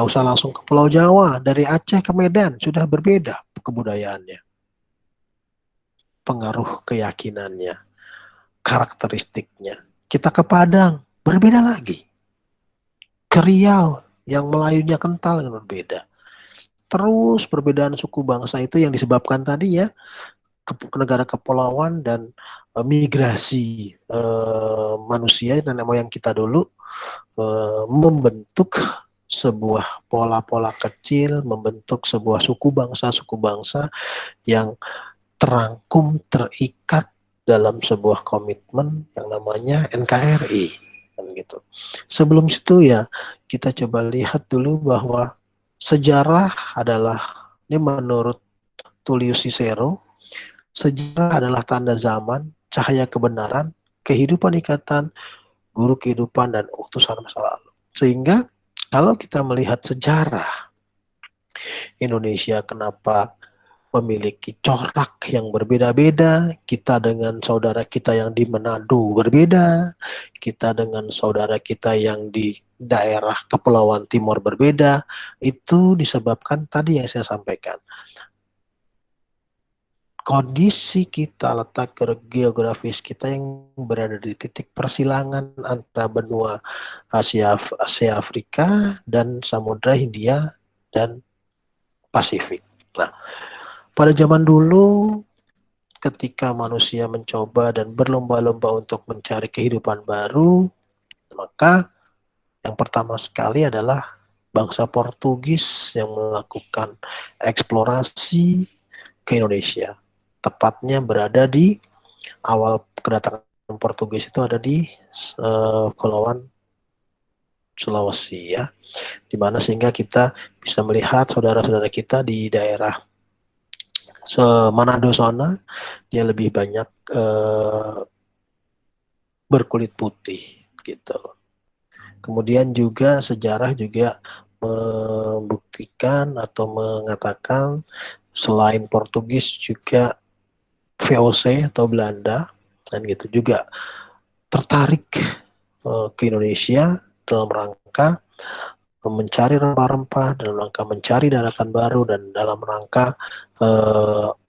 Nggak usah langsung ke Pulau Jawa, dari Aceh ke Medan sudah berbeda kebudayaannya, pengaruh keyakinannya, karakteristiknya. Kita ke Padang, berbeda lagi. Ke Riau, yang Melayunya kental, yang berbeda. Terus perbedaan suku bangsa itu yang disebabkan tadi ya, ke negara kepulauan dan migrasi manusia nenek moyang kita dulu membentuk sebuah pola-pola kecil, membentuk sebuah suku bangsa yang terangkum, terikat dalam sebuah komitmen yang namanya NKRI, kan gitu. Sebelum itu ya kita coba lihat dulu bahwa sejarah adalah, ini menurut Tullius Cicero, sejarah adalah tanda zaman, cahaya kebenaran, kehidupan ikatan, guru kehidupan, dan utusan masa lalu. Sehingga kalau kita melihat sejarah Indonesia, kenapa memiliki corak yang berbeda-beda, kita dengan saudara kita yang di Manado berbeda, kita dengan saudara kita yang di daerah Kepulauan Timur berbeda, itu disebabkan tadi yang saya sampaikan. Kondisi kita, letak geografis kita yang berada di titik persilangan antara benua Asia Afrika dan Samudra Hindia dan Pasifik. Nah, pada zaman dulu ketika manusia mencoba dan berlomba-lomba untuk mencari kehidupan baru, maka yang pertama sekali adalah bangsa Portugis yang melakukan eksplorasi ke Indonesia. Tepatnya berada di awal kedatangan Portugis itu ada di Kepulauan Sulawesi ya, dimana sehingga kita bisa melihat saudara-saudara kita di daerah Manado sana, dia lebih banyak berkulit putih gitu. Kemudian juga sejarah juga membuktikan atau mengatakan selain Portugis juga VOC atau Belanda dan gitu juga tertarik ke Indonesia dalam rangka mencari rempah-rempah, dalam rangka mencari daratan baru, dan dalam rangka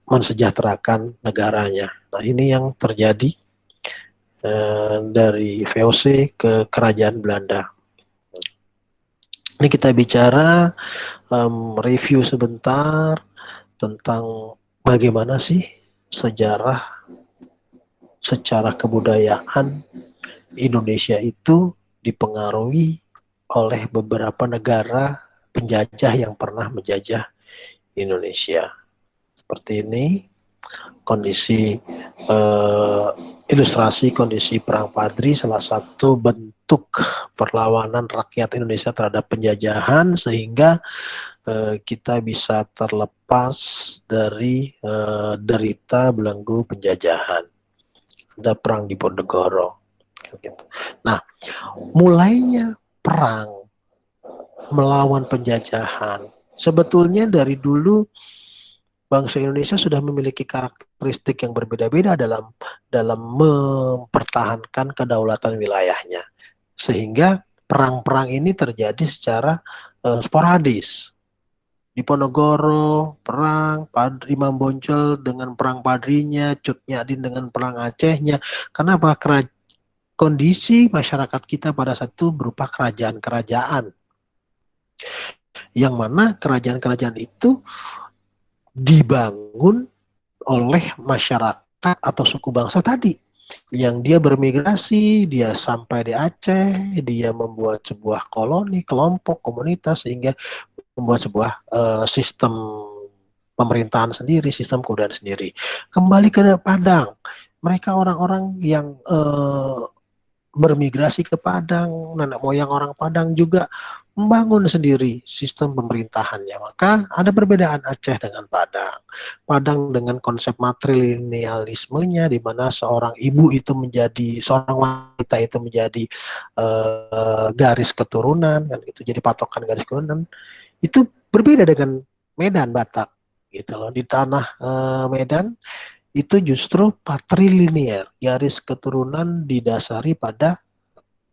mensejahterakan negaranya. Nah, ini yang terjadi dari VOC ke kerajaan Belanda. Ini kita bicara review sebentar tentang bagaimana sih sejarah secara kebudayaan Indonesia itu dipengaruhi oleh beberapa negara penjajah yang pernah menjajah Indonesia. Seperti ini kondisi ilustrasi kondisi Perang Padri, salah satu bentuk perlawanan rakyat Indonesia terhadap penjajahan sehingga kita bisa terlepas dari derita belenggu penjajahan. Ada perang di Ponegoro. Nah, mulainya perang melawan penjajahan sebetulnya dari dulu bangsa Indonesia sudah memiliki karakteristik yang berbeda-beda dalam mempertahankan kedaulatan wilayahnya, sehingga perang-perang ini terjadi secara sporadis. Di Ponegoro perang, Imam Bonjol dengan perang Padrinya, Cut Nyak Dien dengan perang Acehnya. Kenapa? Kondisi masyarakat kita pada saat itu berupa kerajaan-kerajaan, yang mana kerajaan-kerajaan itu dibangun oleh masyarakat atau suku bangsa tadi, yang dia bermigrasi, dia sampai di Aceh, dia membuat sebuah koloni, kelompok, komunitas, sehingga membuat sebuah sistem pemerintahan sendiri, sistem kebudayaan sendiri. Kembali ke Padang, mereka orang-orang yang bermigrasi ke Padang, nenek moyang orang Padang juga membangun sendiri sistem pemerintahannya. Maka ada perbedaan Aceh dengan Padang. Padang dengan konsep matrilinealismenya, di mana seorang ibu itu menjadi, seorang wanita itu menjadi garis keturunan, kan itu jadi patokan garis keturunan. Itu berbeda dengan Medan, Batak, gitu loh. Di tanah Medan itu justru patrilinear, garis keturunan didasari pada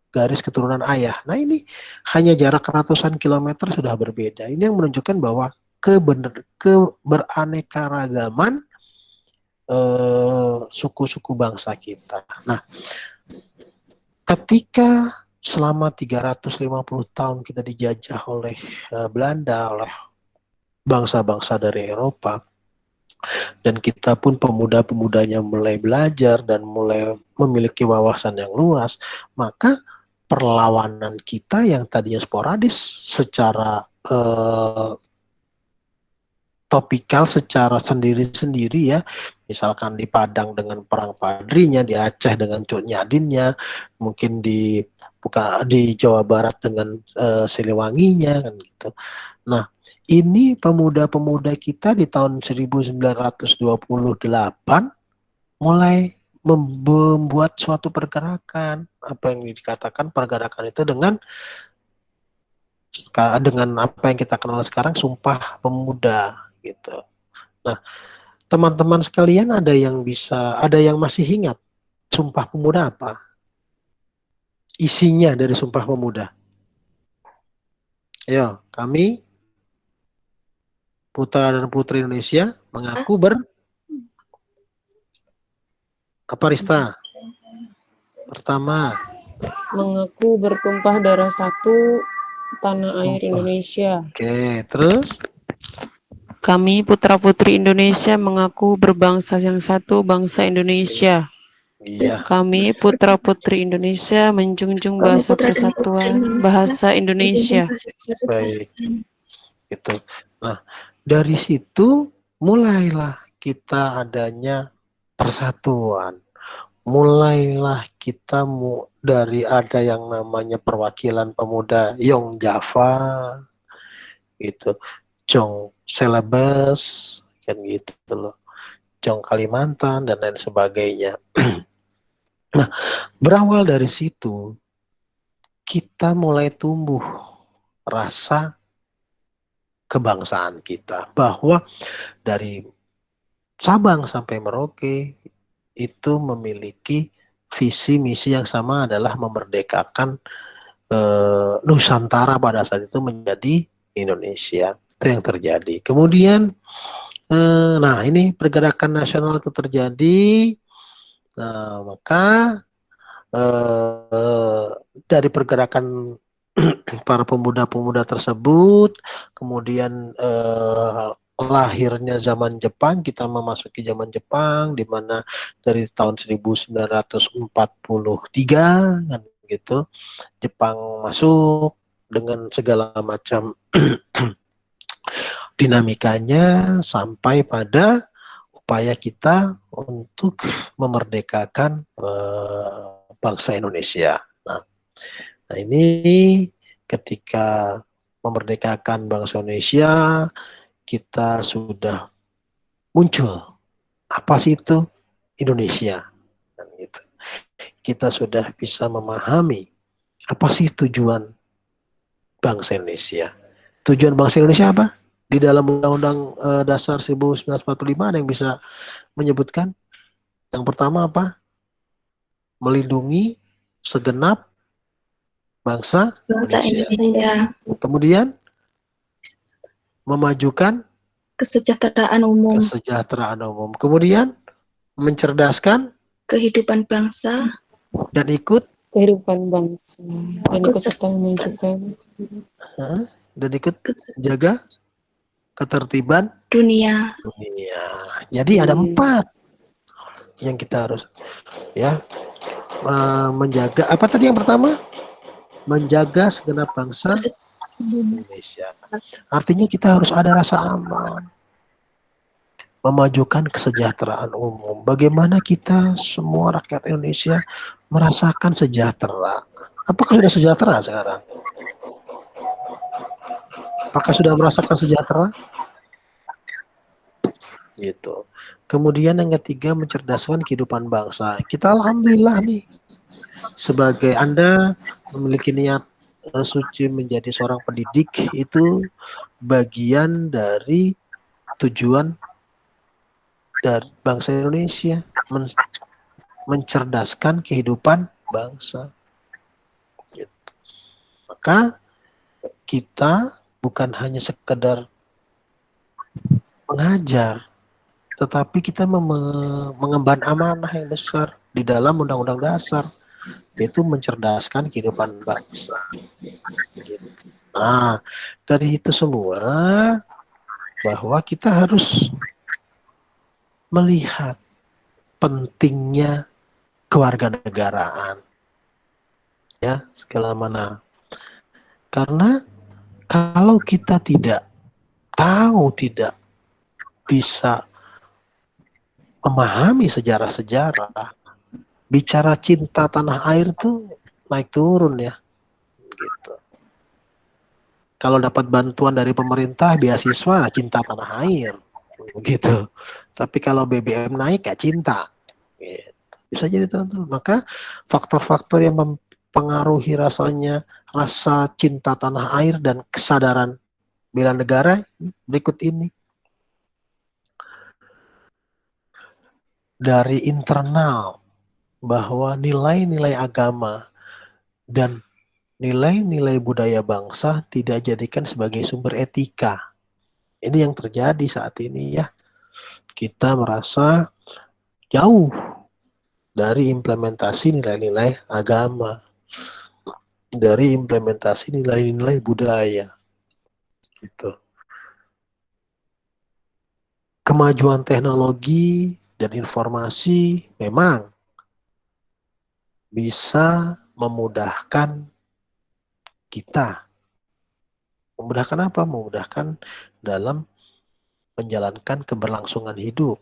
garis keturunan ayah. Nah ini hanya jarak ratusan kilometer sudah berbeda. Ini yang menunjukkan bahwa keberaneka-ragaman suku-suku bangsa kita. Nah, ketika selama 350 tahun kita dijajah oleh Belanda, oleh bangsa-bangsa dari Eropa, dan kita pun pemuda-pemudanya mulai belajar dan mulai memiliki wawasan yang luas, maka perlawanan kita yang tadinya sporadis secara topikal, secara sendiri-sendiri ya, misalkan di Padang dengan perang Padrinya, di Aceh dengan Cut Nyadinnya, mungkin di Jawa Barat dengan Siliwanginya kan gitu. Nah, ini pemuda-pemuda kita di tahun 1928 mulai membuat suatu pergerakan, apa yang dikatakan pergerakan itu dengan apa yang kita kenal sekarang Sumpah Pemuda gitu. Nah, teman-teman sekalian ada yang masih ingat Sumpah Pemuda apa? Isinya dari Sumpah Pemuda. Ayo, kami putra dan putri Indonesia mengaku apa Rista? Pertama, mengaku bertumpah darah satu tanah air Indonesia. Oke, terus? Kami putra-putri Indonesia mengaku berbangsa yang satu, bangsa Indonesia. Iya. Kami putra-putri Indonesia menjunjung bahasa persatuan, bahasa Indonesia. Baik, gitu. Nah, dari situ mulailah kita adanya persatuan. Mulailah kita dari ada yang namanya perwakilan pemuda Yong Java, gitu, Jong Celebes, kan gitu loh, Jong Kalimantan dan lain sebagainya. Nah, berawal dari situ kita mulai tumbuh rasa kebangsaan kita, bahwa dari Sabang sampai Merauke itu memiliki visi misi yang sama, adalah memerdekakan Nusantara pada saat itu menjadi Indonesia. Itu yang terjadi. Kemudian nah ini pergerakan nasional itu terjadi. Nah, maka dari pergerakan para pemuda-pemuda tersebut, kemudian lahirnya zaman Jepang, kita memasuki zaman Jepang, di mana dari tahun 1943 kan gitu, Jepang masuk dengan segala macam dinamikanya sampai pada upaya kita untuk memerdekakan bangsa Indonesia. Nah ini ketika memerdekakan bangsa Indonesia, kita sudah muncul. Apa sih itu Indonesia? Dan gitu. Kita sudah bisa memahami apa sih tujuan bangsa Indonesia. Tujuan bangsa Indonesia apa? Di dalam Undang-Undang Dasar 1945 ada yang bisa menyebutkan? Yang pertama apa? Melindungi segenap bangsa Indonesia. Kemudian memajukan kesejahteraan umum. Kemudian mencerdaskan kehidupan bangsa dan ikut serta memajukan dan ikut jaga ketertiban dunia. Jadi ada 4 yang kita harus ya menjaga. Apa tadi yang pertama? Menjaga segenap bangsa Indonesia. Artinya kita harus ada rasa aman, memajukan kesejahteraan umum. Bagaimana kita semua rakyat Indonesia merasakan sejahtera? Apakah sudah sejahtera sekarang? Apakah sudah merasakan sejahtera? Gitu. Kemudian yang ketiga, mencerdaskan kehidupan bangsa. Kita alhamdulillah nih, sebagai Anda memiliki niat suci menjadi seorang pendidik, itu bagian dari tujuan dari bangsa Indonesia, mencerdaskan kehidupan bangsa. maka kita bukan hanya sekedar mengajar, tetapi kita mengemban amanah yang besar di dalam Undang-Undang Dasar, yaitu mencerdaskan kehidupan bangsa. Nah, dari itu semua, bahwa kita harus melihat pentingnya kewarganegaraan, ya, segala mana. Karena kalau kita tidak bisa memahami sejarah-sejarah, bicara cinta tanah air tuh naik turun ya, gitu. Kalau dapat bantuan dari pemerintah, beasiswa, cinta tanah air, gitu. Tapi kalau BBM naik, gak cinta. Gitu. Bisa jadi teman-teman. Maka faktor-faktor yang mempengaruhi rasa cinta tanah air dan kesadaran bela negara berikut ini. Dari internal, bahwa nilai-nilai agama dan nilai-nilai budaya bangsa tidak jadikan sebagai sumber etika. Ini yang terjadi saat ini ya. Kita merasa jauh dari implementasi nilai-nilai agama, dari implementasi nilai-nilai budaya. Gitu. Kemajuan teknologi dan informasi memang bisa memudahkan kita. Memudahkan apa? Memudahkan dalam menjalankan keberlangsungan hidup.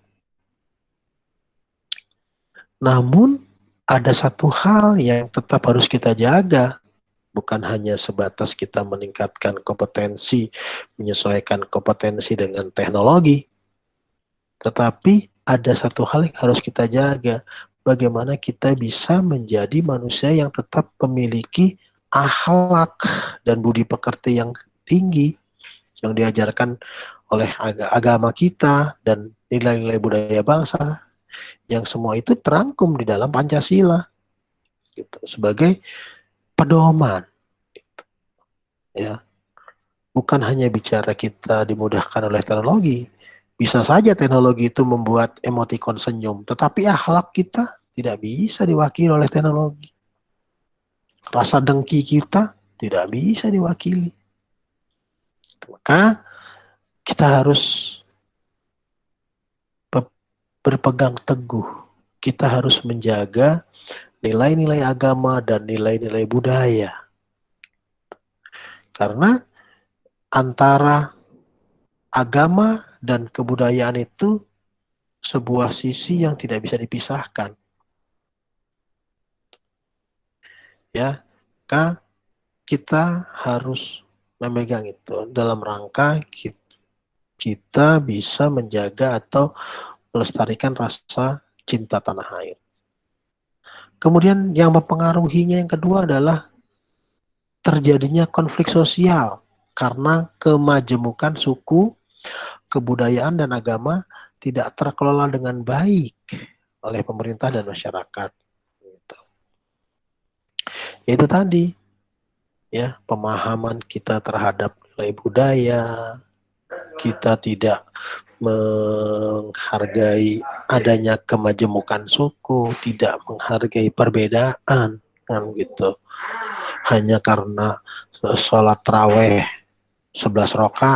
Namun, ada satu hal yang tetap harus kita jaga. Bukan hanya sebatas kita meningkatkan kompetensi, menyesuaikan kompetensi dengan teknologi. Tetapi ada satu hal yang harus kita jaga. Bagaimana kita bisa menjadi manusia yang tetap memiliki akhlak dan budi pekerti yang tinggi, yang diajarkan oleh agama kita dan nilai-nilai budaya bangsa, yang semua itu terangkum di dalam Pancasila, gitu, sebagai pedoman. Gitu. Ya, bukan hanya bicara kita dimudahkan oleh teknologi. Bisa saja teknologi itu membuat emotikon senyum, tetapi akhlak kita tidak bisa diwakili oleh teknologi. Rasa dengki kita tidak bisa diwakili. Maka kita harus berpegang teguh. Kita harus menjaga nilai-nilai agama dan nilai-nilai budaya. Karena antara agama dan kebudayaan itu sebuah sisi yang tidak bisa dipisahkan. Ya, maka kita harus memegang itu dalam rangka kita bisa menjaga atau melestarikan rasa cinta tanah air. Kemudian yang mempengaruhinya yang kedua adalah terjadinya konflik sosial karena kemajemukan suku, kebudayaan dan agama tidak terkelola dengan baik oleh pemerintah dan masyarakat. Itu tadi ya, pemahaman kita terhadap nilai budaya, kita tidak menghargai adanya kemajemukan suku, tidak menghargai perbedaan, kan gitu. Hanya karena sholat tarawih 11 rakaat